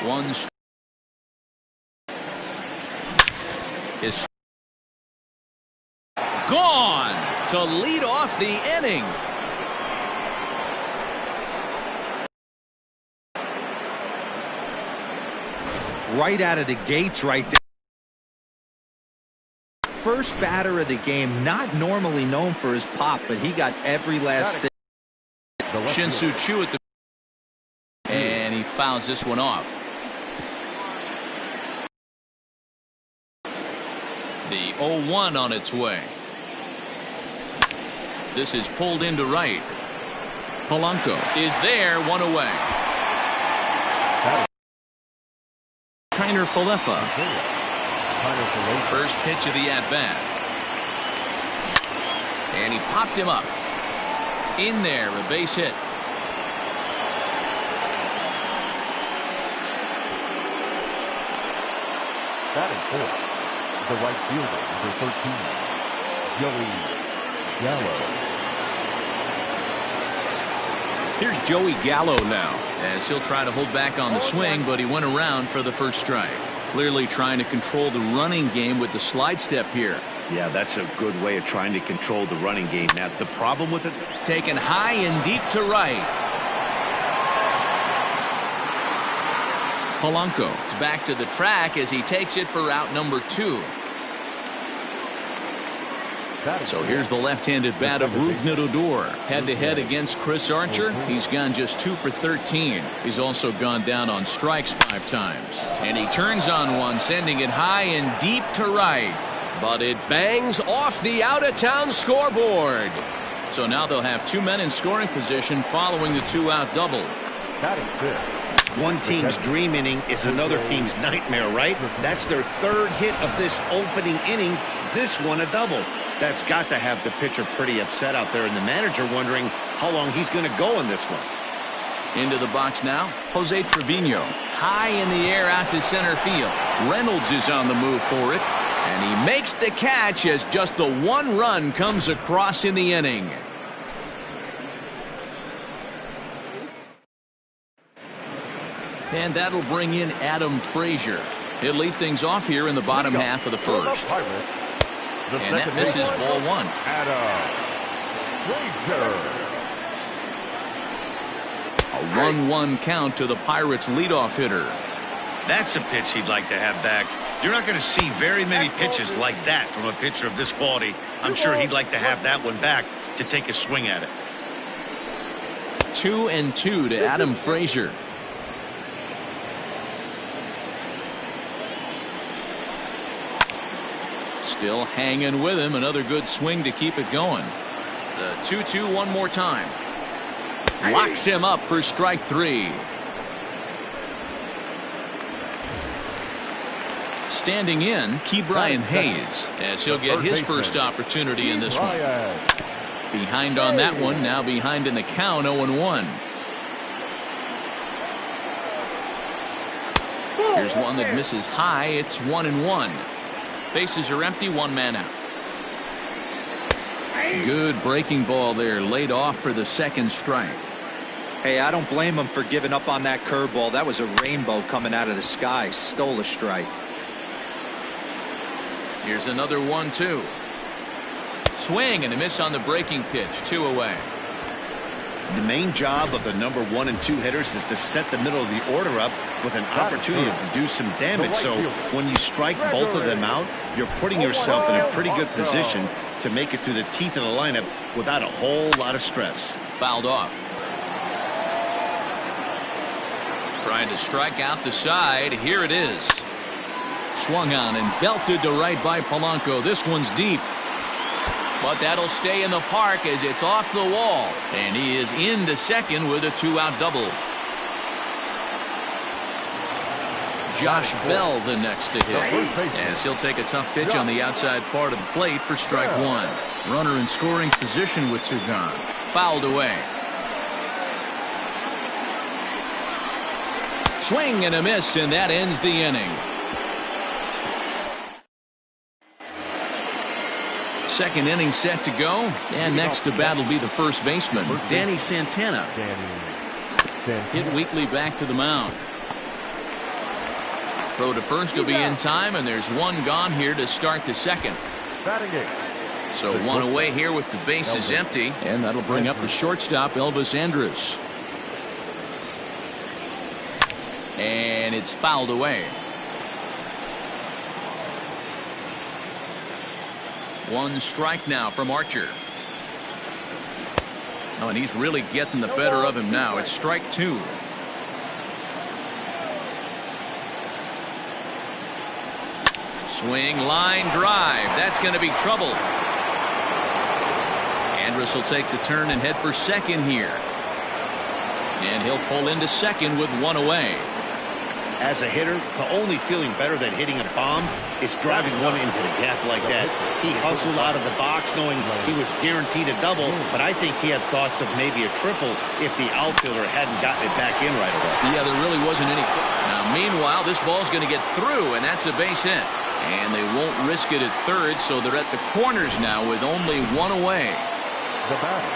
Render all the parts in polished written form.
One is gone to lead off the inning. Right out of the gates right there. First batter of the game, not normally known for his pop, but he got every last stick. Shin-Soo Choo at the and he fouls this one off. The 0-1 on its way. This is pulled into right. Polanco is there, one away. Kiner Falefa. First pitch of the at-bat. And he popped him up. In there, a base hit. Batting fourth, the right fielder, number 13, Joey Gallo. Here's Joey Gallo now, as he'll try to hold back on the swing, but he went around for the first strike. Clearly trying to control the running game with the slide step here. Yeah, that's a good way of trying to control the running game. Now, the problem with it... Taken high and deep to right. Polanco is back to the track as he takes it for out number 2. So here's the left-handed bat of Rougned Odor. Head-to-head against Chris Archer. He's gone just 2 for 13. He's also gone down on strikes 5 times. And he turns on one, sending it high and deep to right. But it bangs off the out-of-town scoreboard. So now they'll have 2 men in scoring position following the 2-out double. One team's dream inning is another team's nightmare, right? That's their 3rd hit of this opening inning. This one a double. That's got to have the pitcher pretty upset out there, and the manager wondering how long he's going to go in this one. Into the box now, Jose Trevino. High in the air out to center field. Reynolds is on the move for it, and he makes the catch as just the 1 run comes across in the inning. And that'll bring in Adam Frazier. He'll lead things off here in the bottom half of the first. And that misses ball 1. A 1-1 count to the Pirates leadoff hitter. That's a pitch he'd like to have back. You're not going to see very many pitches like that from a pitcher of this quality. I'm sure he'd like to have that one back to take a swing at it. 2-2 to Adam Frazier. Still hanging with him. Another good swing to keep it going. The 2-2 one more time. Locks him up for strike 3. Standing in, Ke'Bryan Hayes, as he'll get his first opportunity in this one. Behind on that one, now behind in the count, 0-1. Here's one that misses high. It's 1-1. Bases are empty, 1 man out. Good breaking ball there, laid off for the 2nd strike. Hey, I don't blame him for giving up on that curveball. That was a rainbow coming out of the sky. Stole a strike. Here's another 1-2. Swing and a miss on the breaking pitch. 2 away. The main job of the number 1 and 2 hitters is to set the middle of the order up with an opportunity to do some damage. So when you strike both of them out, you're putting yourself in a pretty good position to make it through the teeth of the lineup without a whole lot of stress. Fouled off. Trying to strike out the side. Here it is. Swung on and belted to right by Polanco. This one's deep. But that'll stay in the park as it's off the wall. And he is into second with a 2-out double. Josh Bell the next to hit. As he'll take a tough pitch on the outside part of the plate for strike 1. Runner in scoring position with Sugan. Fouled away. Swing and a miss, and that ends the inning. Second inning set to go, and next to bat will be the first baseman, Danny Santana. Hit weakly back to the mound. Throw to first will be in time, and there's one gone here to start the second. Batting eight. So one away here with the bases empty, and that'll bring up the shortstop, Elvis Andrus. And it's fouled away. One strike now from Archer. Oh, and he's really getting the better of him now. It's strike two. Swing, line drive. That's going to be trouble. Andrus will take the turn and head for second here. And he'll pull into second with one away. As a hitter, the only feeling better than hitting a bomb is driving one into the gap like that. He hustled out of the box knowing he was guaranteed a double, but I think he had thoughts of maybe a triple if the outfielder hadn't gotten it back in right away. Yeah, there really wasn't any. Now, meanwhile, this ball's going to get through, and that's a base hit. And they won't risk it at third, so they're at the corners now with only one away. The batter,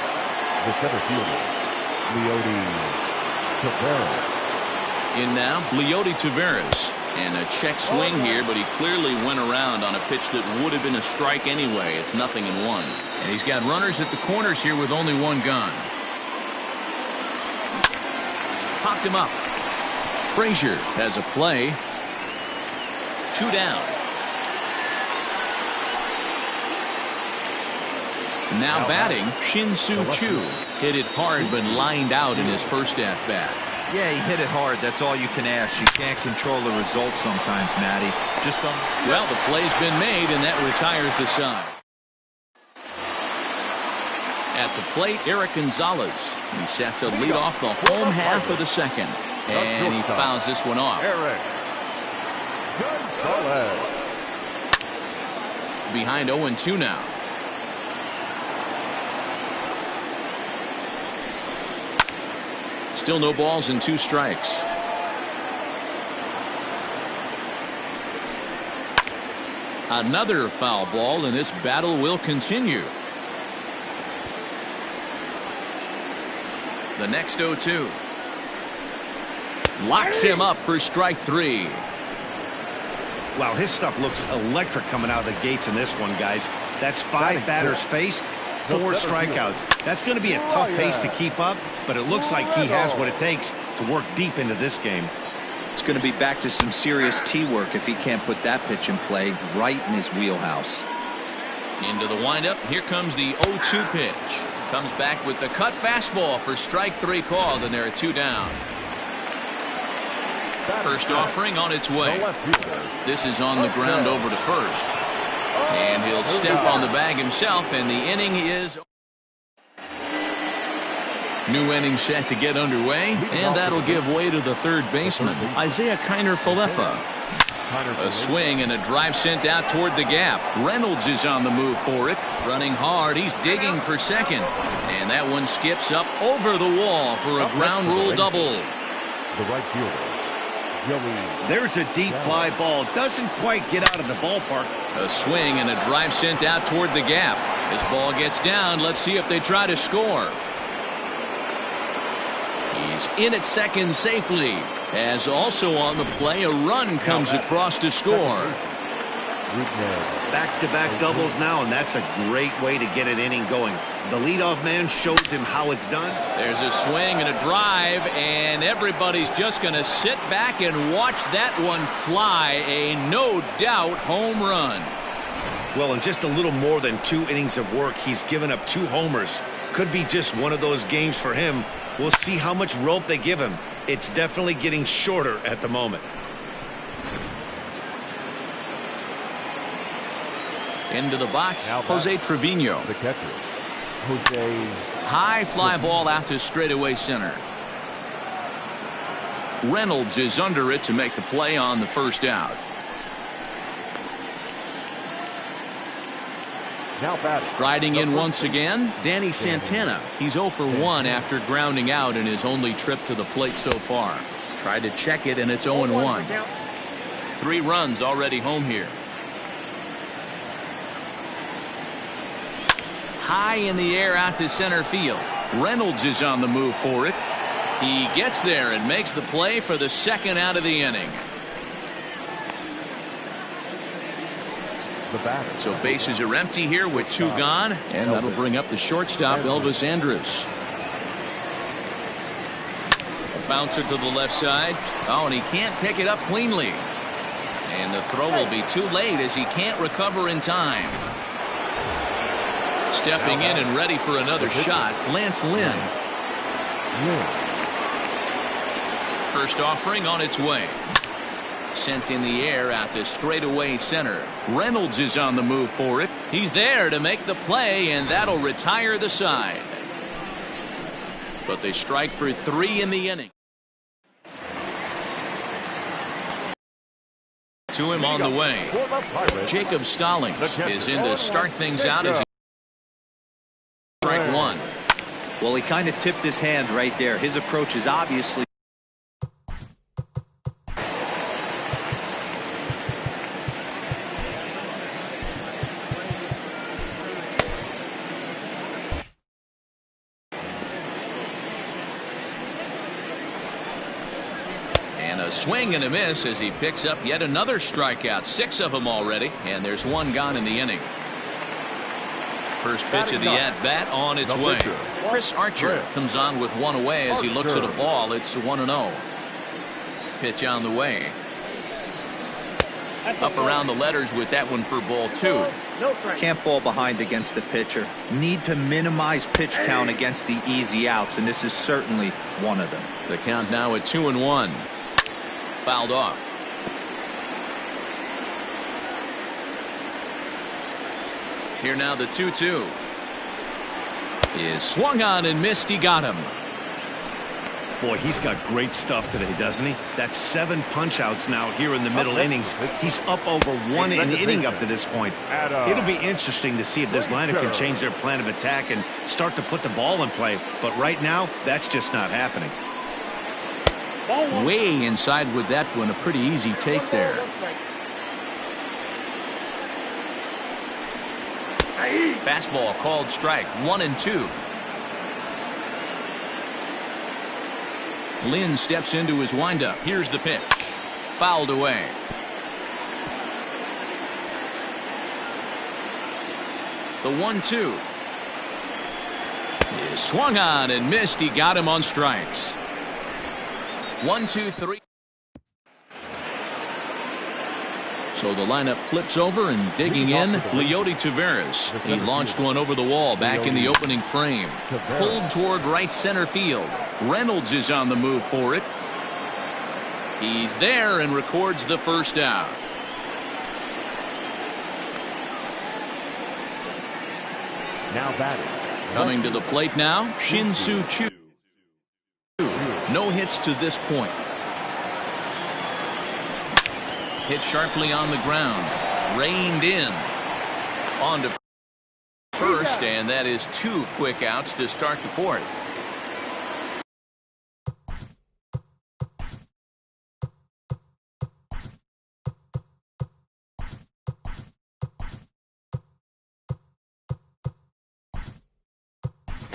the center fielder, Leody Taveras. In now, Leody Taveras. And a check swing here, but he clearly went around on a pitch that would have been a strike anyway. It's 0-1. And he's got runners at the corners here with only one gone. Popped him up. Frazier has a play. 2 down. Now batting, Shin-Soo Choo. Hit it hard but lined out in his first at-bat. Yeah, he hit it hard. That's all you can ask. You can't control the result sometimes, Matty. Just well, the play's been made, and that retires the side. At the plate, Eric Gonzalez. He's set to lead off the home half of the second. And he fouls this one off. Eric Gonzalez. Behind 0-2 now. Still no balls and 2 strikes. Another foul ball, and this battle will continue. The next 0-2. Locks him up for strike 3. Wow, his stuff looks electric coming out of the gates in this one, guys. That's 5 batters faced, 4 strikeouts. That's going to be a tough pace to keep up, but it looks like he has what it takes to work deep into this game. It's going to be back to some serious tee work if he can't put that pitch in play right in his wheelhouse. Into the windup. Here comes the 0-2 pitch. Comes back with the cut fastball for strike 3 called, and they're at 2 down. First offering on its way. This is on the ground over to first. And he'll step on the bag himself, and the inning is. New inning set to get underway, and that'll give way to the third baseman, Isaiah Kiner-Falefa. A swing and a drive sent out toward the gap. Reynolds is on the move for it. Running hard, he's digging for second. And that one skips up over the wall for a ground rule double. The right fielder. There's a deep fly ball. Doesn't quite get out of the ballpark. A swing and a drive sent out toward the gap. This ball gets down. Let's see if they try to score. He's in at second safely. As also on the play, a run comes across to score. Back-to-back doubles now, and that's a great way to get an inning going. The leadoff man shows him how it's done. There's a swing and a drive, and everybody's just going to sit back and watch that one fly. A no-doubt home run. Well, in just a little more than 2 innings of work, he's given up 2 homers. Could be just one of those games for him. We'll see how much rope they give him. It's definitely getting shorter at the moment. Into the box, Jose Trevino. The catcher, Jose. High fly ball out to straightaway center. Reynolds is under it to make the play on the first out. Now batting. Striding in once again, Danny Santana. He's 0 for 1 after grounding out in his only trip to the plate so far. Tried to check it, and it's 0-1. 3 runs already home here. High in the air out to center field. Reynolds is on the move for it. He gets there and makes the play for the second out of the inning. the batter. So bases are empty here with 2 gone, and that'll bring up the shortstop, Elvis Andrus. A bouncer to the left side. Oh, and he can't pick it up cleanly. And the throw will be too late as he can't recover in time. Stepping in and ready for another shot, Lance Lynn. First offering on its way. Sent in the air out to straightaway center. Reynolds is on the move for it. He's there to make the play, and that'll retire the side. But they strike for 3 in the inning. To him on the way. Jacob Stallings is in to start things out as he strike 1. Well, he kind of tipped his hand right there. His approach is obviously a swing and a miss as he picks up yet another strikeout. 6 of them already, and there's 1 gone in the inning. First pitch of the at-bat on its way. Chris Archer comes on with 1 away as he looks at a ball. It's 1-0. Pitch on the way. Up around the letters with that one for ball 2. can't fall behind against the pitcher. Need to minimize pitch count against the easy outs, and this is certainly one of them. The count now at 2-1. Fouled off. Here now the 2-2 is swung on and missed. He got him. Boy, he's got great stuff today, doesn't he? That's 7 punch outs now here in the middle innings. He's up over 1 an inning up to this point. It'll be interesting to see if this lineup can change their plan of attack and start to put the ball in play. But right now, that's just not happening. Way inside with that one. A pretty easy take there. Fastball called strike. 1-2. Lynn steps into his windup. Here's the pitch. Fouled away. The 1-2 is swung on and missed. He got him on strikes. 1-2-3. So the lineup flips over and digging in. Leody Taveras. He launched one over the wall back in the opening frame. Pulled toward right center field. Reynolds is on the move for it. He's there and records the first out. Now batting. Coming to the plate now, Shin-Soo Choo. No hits to this point. Hit sharply on the ground. Reined in. On to first, and that is 2 quick outs to start the 4th.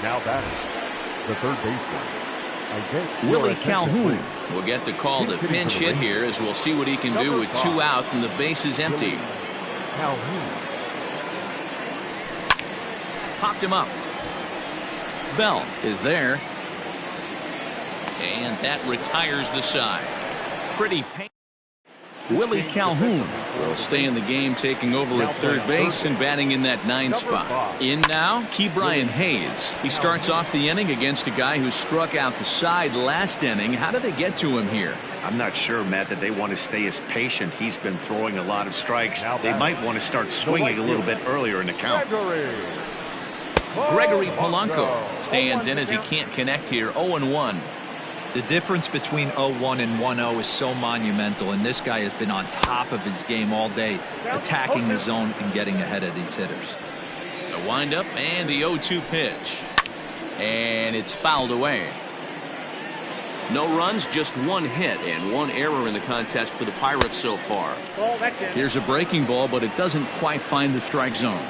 Now batting. The third baseman. Willie Calhoun will get the call to pinch hit here, as we'll see what he can do with 2 out and the base is empty. Popped him up. Bell is there. And that retires the side. Pretty painful. Willie Calhoun will stay in the game, taking over at third base and batting in that 9 spot. In now, Ke'Bryan Hayes. He starts off the inning against a guy who struck out the side last inning. How did they get to him here? I'm not sure, Matt, that they want to stay as patient. He's been throwing a lot of strikes. They might want to start swinging a little bit earlier in the count. Gregory Polanco stands in as he can't connect here. 0-1. The difference between 0-1 and 1-0 is so monumental, and this guy has been on top of his game all day, attacking the zone and getting ahead of these hitters. The windup and the 0-2 pitch. And it's fouled away. No runs, just 1 hit and 1 error in the contest for the Pirates so far. Here's a breaking ball, but it doesn't quite find the strike zone.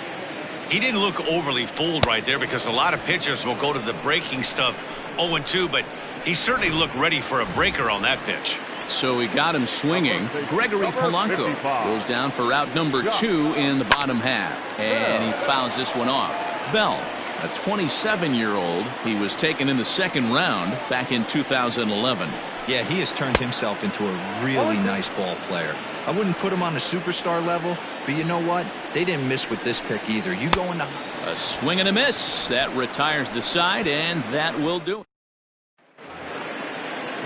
He didn't look overly fooled right there, because a lot of pitchers will go to the breaking stuff 0-2, but he certainly looked ready for a breaker on that pitch. So he got him swinging. Gregory Polanco goes down for out number 2 in the bottom half. And he fouls this one off. Bell, a 27-year-old. He was taken in the second round back in 2011. Yeah, he has turned himself into a really nice ball player. I wouldn't put him on a superstar level, but you know what? They didn't miss with this pick either. You go in the... A swing and a miss. That retires the side, and that will do it.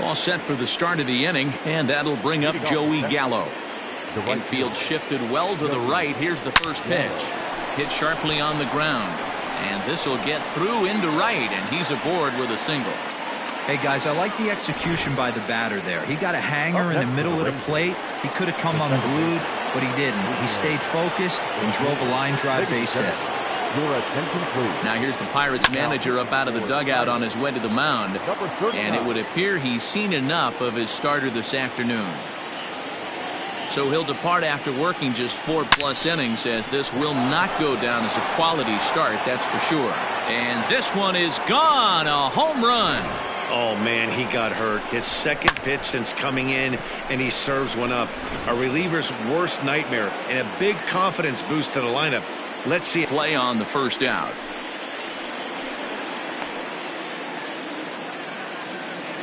All set for the start of the inning, and that'll bring up Joey Gallo. Infield shifted well to the right. Here's the first pitch. Hit sharply on the ground, and this will get through into right, and he's aboard with a single. Hey, guys, I like the execution by the batter there. He got a hanger in the middle of the plate. He could have come unglued, but he didn't. He stayed focused and drove a line drive base hit. Your attention, please. Now here's the Pirates manager up out of the dugout on his way to the mound, and it would appear he's seen enough of his starter this afternoon. So he'll depart after working just 4+ innings, as this will not go down as a quality start, that's for sure. And this one is gone, a home run. Oh, man, he got hurt. His second pitch since coming in, and he serves one up. A reliever's worst nightmare, and a big confidence boost to the lineup. Let's see. Play on the first out.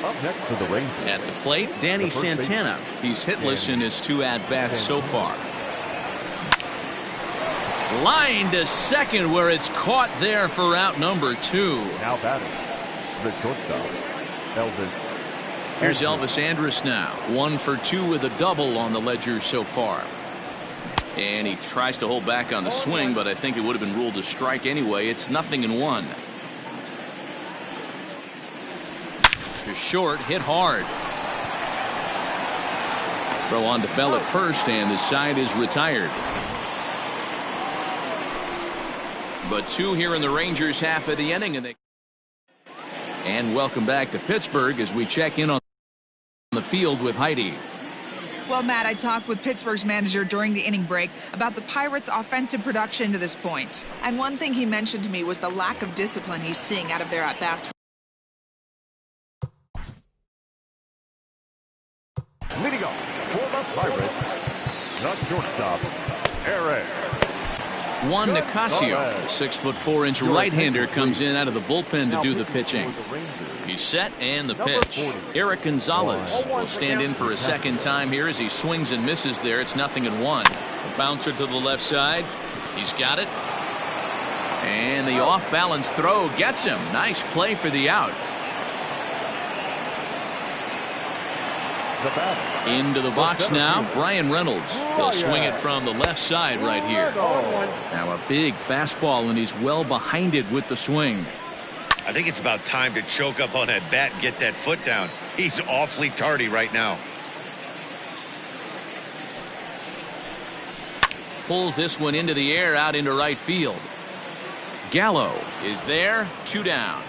Up next to the Rangers. At the plate, Danny Santana. He's hitless in his 2 at-bats so far. Line to second, where it's caught there for out number 2. Now batting, the shortstop, Elvis. Here's Elvis Andrus now. 1 for 2 with a double on the ledger so far. And he tries to hold back on the swing, but I think it would have been ruled a strike anyway. It's 0-1. To short, hit hard. Throw on to Bell at first, and the side is retired. But 2 here in the Rangers half of the inning. And welcome back to Pittsburgh as we check in on the field with Heidi. Well, Matt, I talked with Pittsburgh's manager during the inning break about the Pirates' offensive production to this point. And one thing he mentioned to me was the lack of discipline he's seeing out of their at-bats. Leading off for the Pirates, the shortstop, Eric. Juan Nicasio, a 6'4" right-hander, comes in out of the bullpen to do the pitching. He's set, and the pitch. Eric Gonzalez will stand in for a second time here as he swings and misses there. It's 0-1. A bouncer to the left side. He's got it. And the off-balance throw gets him. Nice play for the out. Into the box now, Brian Reynolds. He'll swing it from the left side right here. Now a big fastball, and he's well behind it with the swing. I think it's about time to choke up on that bat and get that foot down. He's awfully tardy right now. Pulls this one into the air out into right field. Gallo is there, 2 down.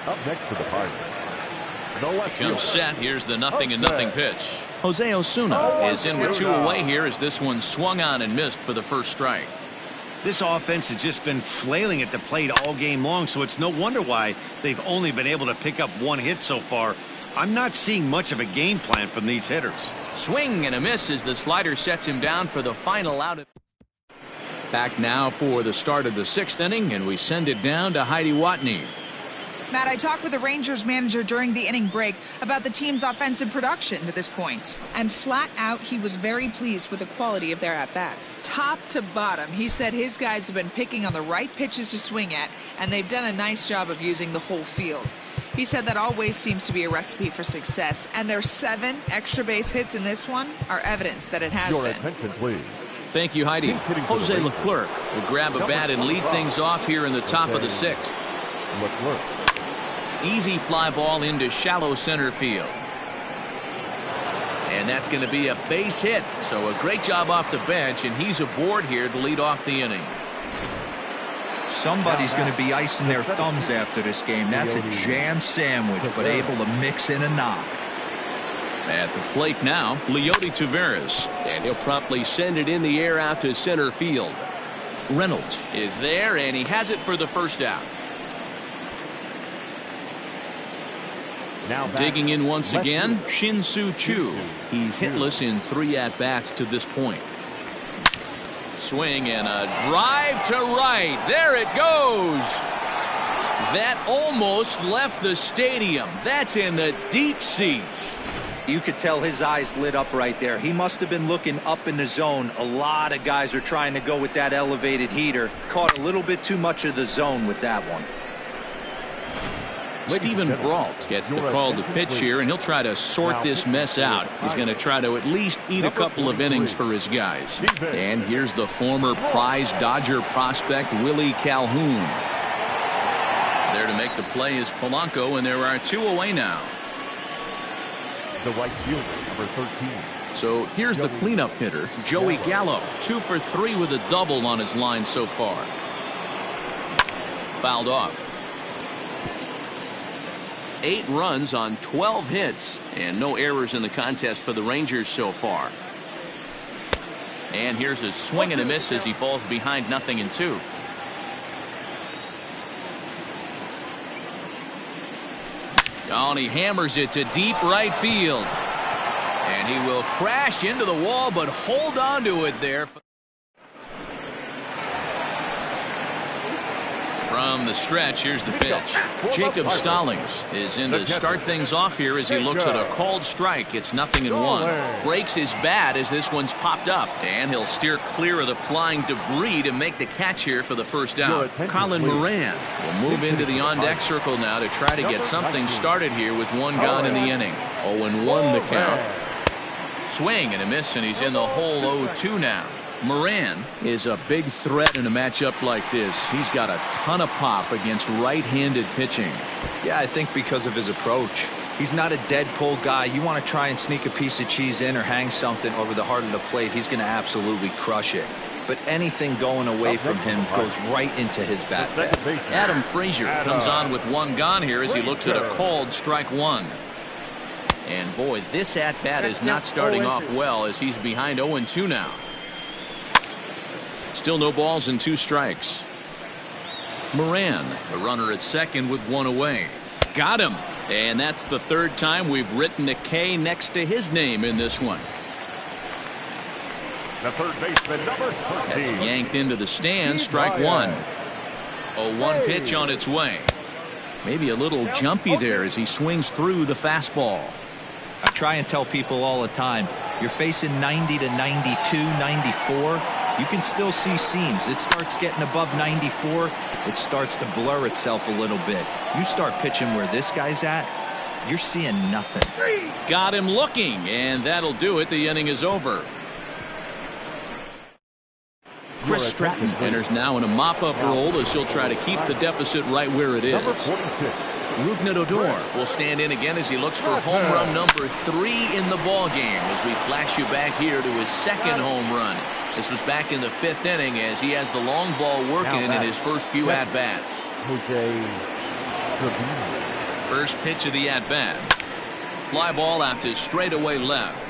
Up next to the Pirates, the left Comes fielder. set. Here's the 0-0 pitch. Jose Osuna is in with 2 away here as this one swung on and missed for the first strike. This offense has just been flailing at the plate all game long, so it's no wonder why they've only been able to pick up 1 hit so far. I'm not seeing much of a game plan from these hitters. Swing and a miss as the slider sets him down for the final out. Back now for the start of the 6th inning, and we send it down to Heidi Watney. Matt, I talked with the Rangers manager during the inning break about the team's offensive production to this point. And flat out, he was very pleased with the quality of their at-bats. Top to bottom, he said his guys have been picking on the right pitches to swing at, and they've done a nice job of using the whole field. He said that always seems to be a recipe for success, and their 7 extra base hits in this one are evidence that it has Your been. attention, please. Thank you, Heidi. Jose Leclerc will grab a bat and lead things off here in the top of the 6th. Leclerc. Easy fly ball into shallow center field. And that's going to be a base hit. So a great job off the bench, and he's aboard here to lead off the inning. Somebody's going to be icing their thumbs after this game. That's a jam sandwich, but able to mix in a knock. At the plate now, Leody Taveras. And he'll promptly send it in the air out to center field. Reynolds is there, and he has it for the first out. Now Digging in once left again, field. Shin-Soo Choo. He's hitless in 3 at-bats to this point. Swing and a drive to right. There it goes. That almost left the stadium. That's in the deep seats. You could tell his eyes lit up right there. He must have been looking up in the zone. A lot of guys are trying to go with that elevated heater. Caught a little bit too much of the zone with that one. Steven Brault gets the call to pitch here, and he'll try to sort this mess out. He's going to try to at least eat a couple of innings for his guys. And here's the former prize Dodger prospect, Willie Calhoun. There to make the play is Polanco, and there are 2 away now. The right fielder, number 13. So here's the cleanup hitter, Joey Gallo. 2 for 3 with a double on his line so far. Fouled off. 8 runs on 12 hits, and no errors in the contest for the Rangers so far. And here's a swing and a miss as he falls behind 0-2. Oh, and he hammers it to deep right field. And he will crash into the wall, but hold on to it there. From the stretch, here's the pitch. Jacob Stallings is in to start things off here as he looks at a called strike. It's 0-1. Breaks his bat as this one's popped up, and he'll steer clear of the flying debris to make the catch here for the first out. Colin Moran will move into the on-deck circle now to try to get something started here with 1 gone in the inning. 0-1 the count. Swing and a miss, and he's in the hole 0-2 now. Moran is a big threat in a matchup like this. He's got a ton of pop against right-handed pitching. Yeah, I think because of his approach. He's not a dead pull guy. You want to try and sneak a piece of cheese in or hang something over the heart of the plate, he's going to absolutely crush it. But anything going away from him goes right into his bat bag. Adam Frazier comes on with 1 gone here as he looks at a called strike 1. And boy, this at-bat is not starting off well as he's behind 0-2 now. Still no balls and 2 strikes. Moran, the runner at second with 1 away. Got him. And that's the 3rd time we've written a K next to his name in this one. The third baseman, number 13. That's yanked into the stand. Strike 1. A 1 pitch on its way. Maybe a little jumpy there as he swings through the fastball. I try and tell people all the time, you're facing 90 to 92, 94. You can still see seams. It starts getting above 94. It starts to blur itself a little bit. You start pitching where this guy's at, you're seeing nothing. Got him looking, and that'll do it. The inning is over. Chris Stratton enters now in a mop-up role as he'll try to keep the deficit right where it is. Rougned Odor will stand in again as he looks for home run number 3 in the ballgame as we flash you back here to his 2nd home run. This was back in the 5th inning as he has the long ball working in his first few at-bats. First pitch of the at-bat. Fly ball out to straightaway left.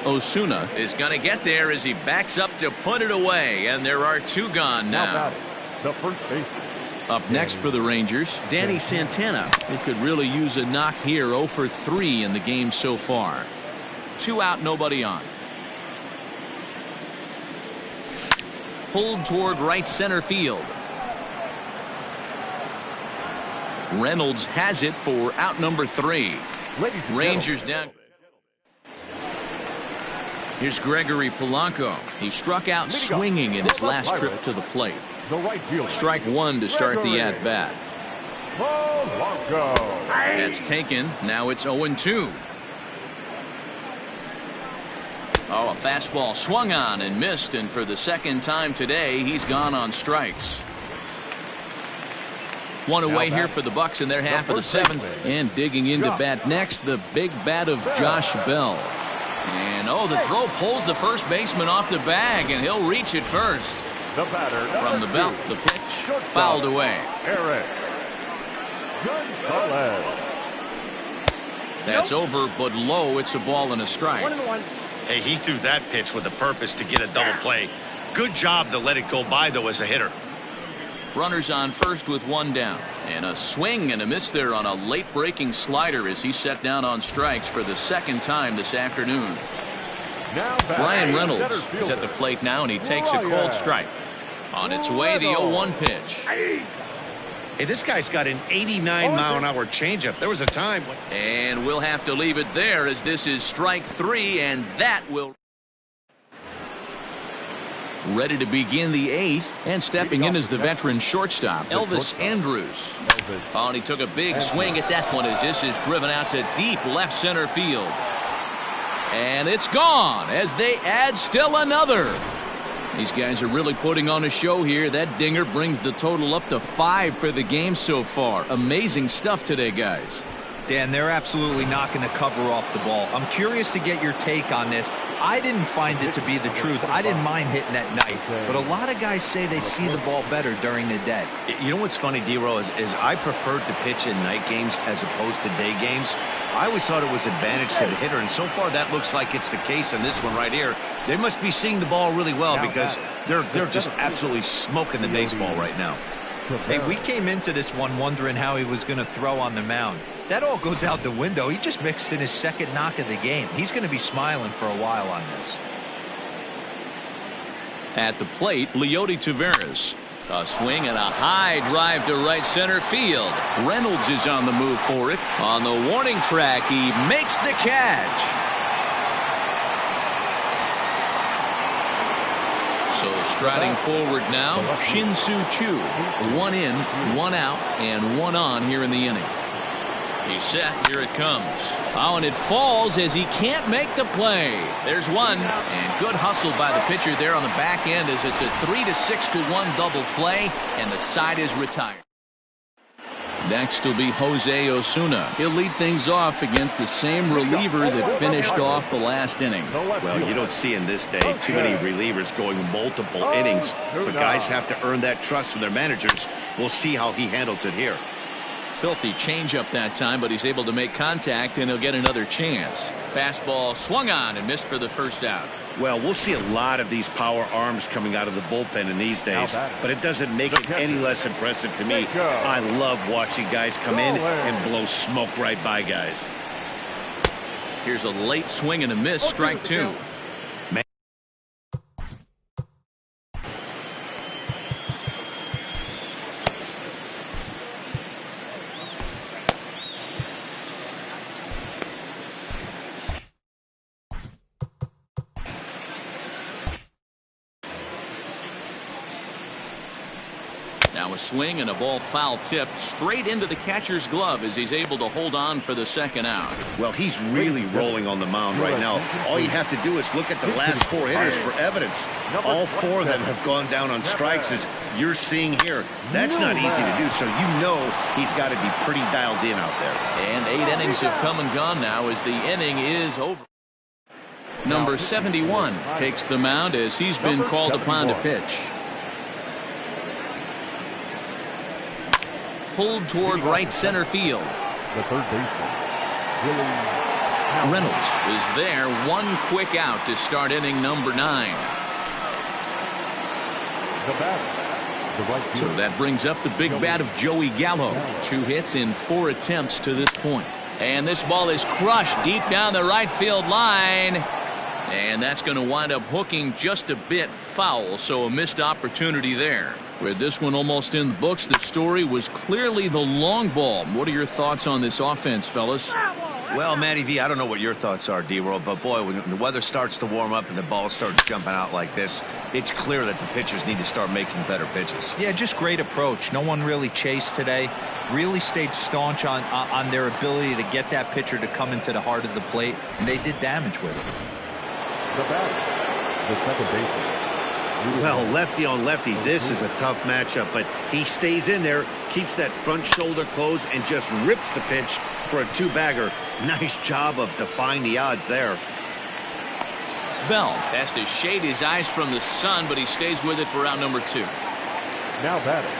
Osuna is going to get there as he backs up to put it away, and there are 2 gone now. The first baseman. Up next for the Rangers, Danny Santana. They could really use a knock here. 0 for 3 in the game so far. 2 out, nobody on. Pulled toward right center field. Reynolds has it for out number 3. Rangers down. Here's Gregory Polanco. He struck out swinging in his last trip to the plate. Strike 1 to start the at-bat. That's taken. Now it's 0-2. Oh, a fastball swung on and missed, and for the 2nd time today, he's gone on strikes. 1 away here for the Bucks in their half of the 7th. And digging into bat next, the big bat of Josh Bell. And oh, the throw pulls the first baseman off the bag, and he'll reach it first. The batter from the belt, the pitch fouled away. Eric Gonzalez. That's over, but low. It's a ball and a strike. 1-1. Hey, he threw that pitch with a purpose to get a double play. Good job to let it go by, though, as a hitter. Runners on first with 1 down. And a swing and a miss there on a late breaking slider as he set down on strikes for the second time this afternoon. Now Bryan Reynolds is at the plate now, and he takes a cold strike. On its way, the 0-1 pitch. Hey, this guy's got an 89-mile-an-hour changeup. There was a time. And we'll have to leave it there as this is strike 3, and that will. Ready to begin the 8th, and stepping in as the veteran shortstop, Elvis Andrus. Oh, and he took a big swing at that one as this is driven out to deep left center field. And it's gone as they add still another. These guys are really putting on a show here. That dinger brings the total up to 5 for the game so far. Amazing stuff today, guys. Dan, they're absolutely not going to cover off the ball. I'm curious to get your take on this. I didn't find it to be the truth. I didn't mind hitting at night, but a lot of guys say they see the ball better during the day. You know what's funny, D-Row, is I preferred to pitch in night games as opposed to day games. I always thought it was advantage to the hitter, and so far that looks like it's the case in this one right here. They must be seeing the ball really well because they're just absolutely smoking the baseball right now. Hey, we came into this one wondering how he was going to throw on the mound. That all goes out the window. He just mixed in his second knock of the game. He's going to be smiling for a while on this. At the plate, Leody Taveras. A swing and a high drive to right center field. Reynolds is on the move for it. On the warning track, he makes the catch. So striding forward now, Shin-Soo Choo. 1 in, 1 out, and 1 on here in the inning. He's set. Here it comes. Oh, and it falls as he can't make the play. There's one. And good hustle by the pitcher there on the back end as it's a 3-6-1 double play, and the side is retired. Next will be Jose Osuna. He'll lead things off against the same reliever that finished off the last inning. Well, you don't see in this day too many relievers going multiple innings, but guys have to earn that trust from their managers. We'll see how he handles it here. Filthy changeup that time, but he's able to make contact, and he'll get another chance. Fastball swung on and missed for the first out. Well, we'll see a lot of these power arms coming out of the bullpen in these days, but it doesn't make it any less impressive to me. I love watching guys come in and blow smoke right by guys. Here's a late swing and a miss, strike 2. Now a swing and a ball foul tipped straight into the catcher's glove as he's able to hold on for the second out. Well, he's really rolling on the mound right now. All you have to do is look at the last 4 hitters for evidence. All 4 of them have gone down on strikes as you're seeing here. That's not easy to do, so you know he's got to be pretty dialed in out there. And 8 innings have come and gone now as the inning is over. Number 71 takes the mound as he's been called upon to pitch. Pulled toward right center field. The third baseman, Reynolds is there. 1 quick out to start inning number 9. the batter, the right So that brings up the big bat of Joey Gallo. 2 hits in 4 attempts to this point. And this ball is crushed deep down the right field line. And that's going to wind up hooking just a bit foul, so a missed opportunity there. With this one almost in the books, the story was clearly the long ball. What are your thoughts on this offense, fellas? Well, Matty V, I don't know what your thoughts are, D-Roll, but boy, when the weather starts to warm up and the ball starts jumping out like this, it's clear that the pitchers need to start making better pitches. Yeah, just great approach. No one really chased today. Really stayed staunch on their ability to get that pitcher to come into the heart of the plate, and they did damage with it. the batter, the second baseman. Well, lefty on lefty, this is a tough matchup, but he stays in there, keeps that front shoulder closed, and just rips the pitch for a 2-bagger. Nice job of defying the odds there. Bell has to shade his eyes from the sun, but he stays with it for round number 2. Now batting.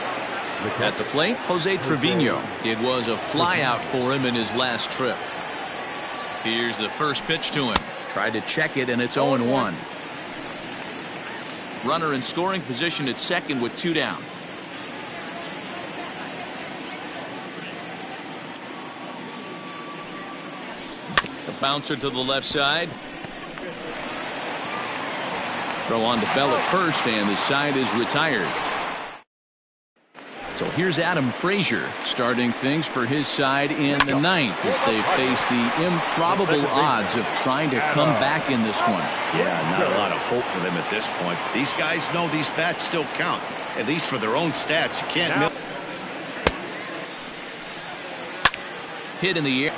At the plate, Jose Trevino. It was a flyout for him in his last trip. Here's the first pitch to him. Tried to check it, and it's 0-1. Runner in scoring position at second with 2 down. The bouncer to the left side. Throw on to Bell at first, and the side is retired. So here's Adam Frazier starting things for his side in the ninth as they face the improbable odds of trying to come back in this one. Yeah, not a lot of hope for them at this point. These guys know these bats still count, at least for their own stats. You can't mill. Hit in the air.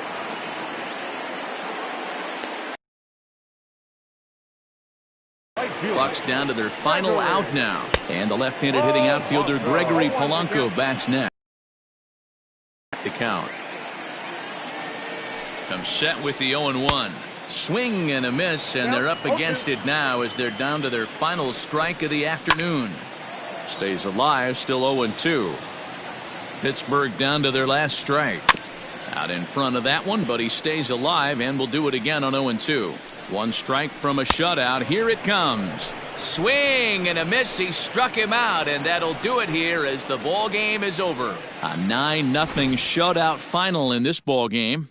Bucks down to their final out now. And the left-handed hitting outfielder Gregory Polanco bats next. The count. Comes set with the 0-1. Swing and a miss, and they're up against it now as they're down to their final strike of the afternoon. Stays alive, still 0-2. Pittsburgh down to their last strike. Out in front of that one, but he stays alive and will do it again on 0-2. One strike from a shutout. Here it comes. Swing and a miss. He struck him out, and that'll do it here as the ball game is over. A 9-0 shutout final in this ball game.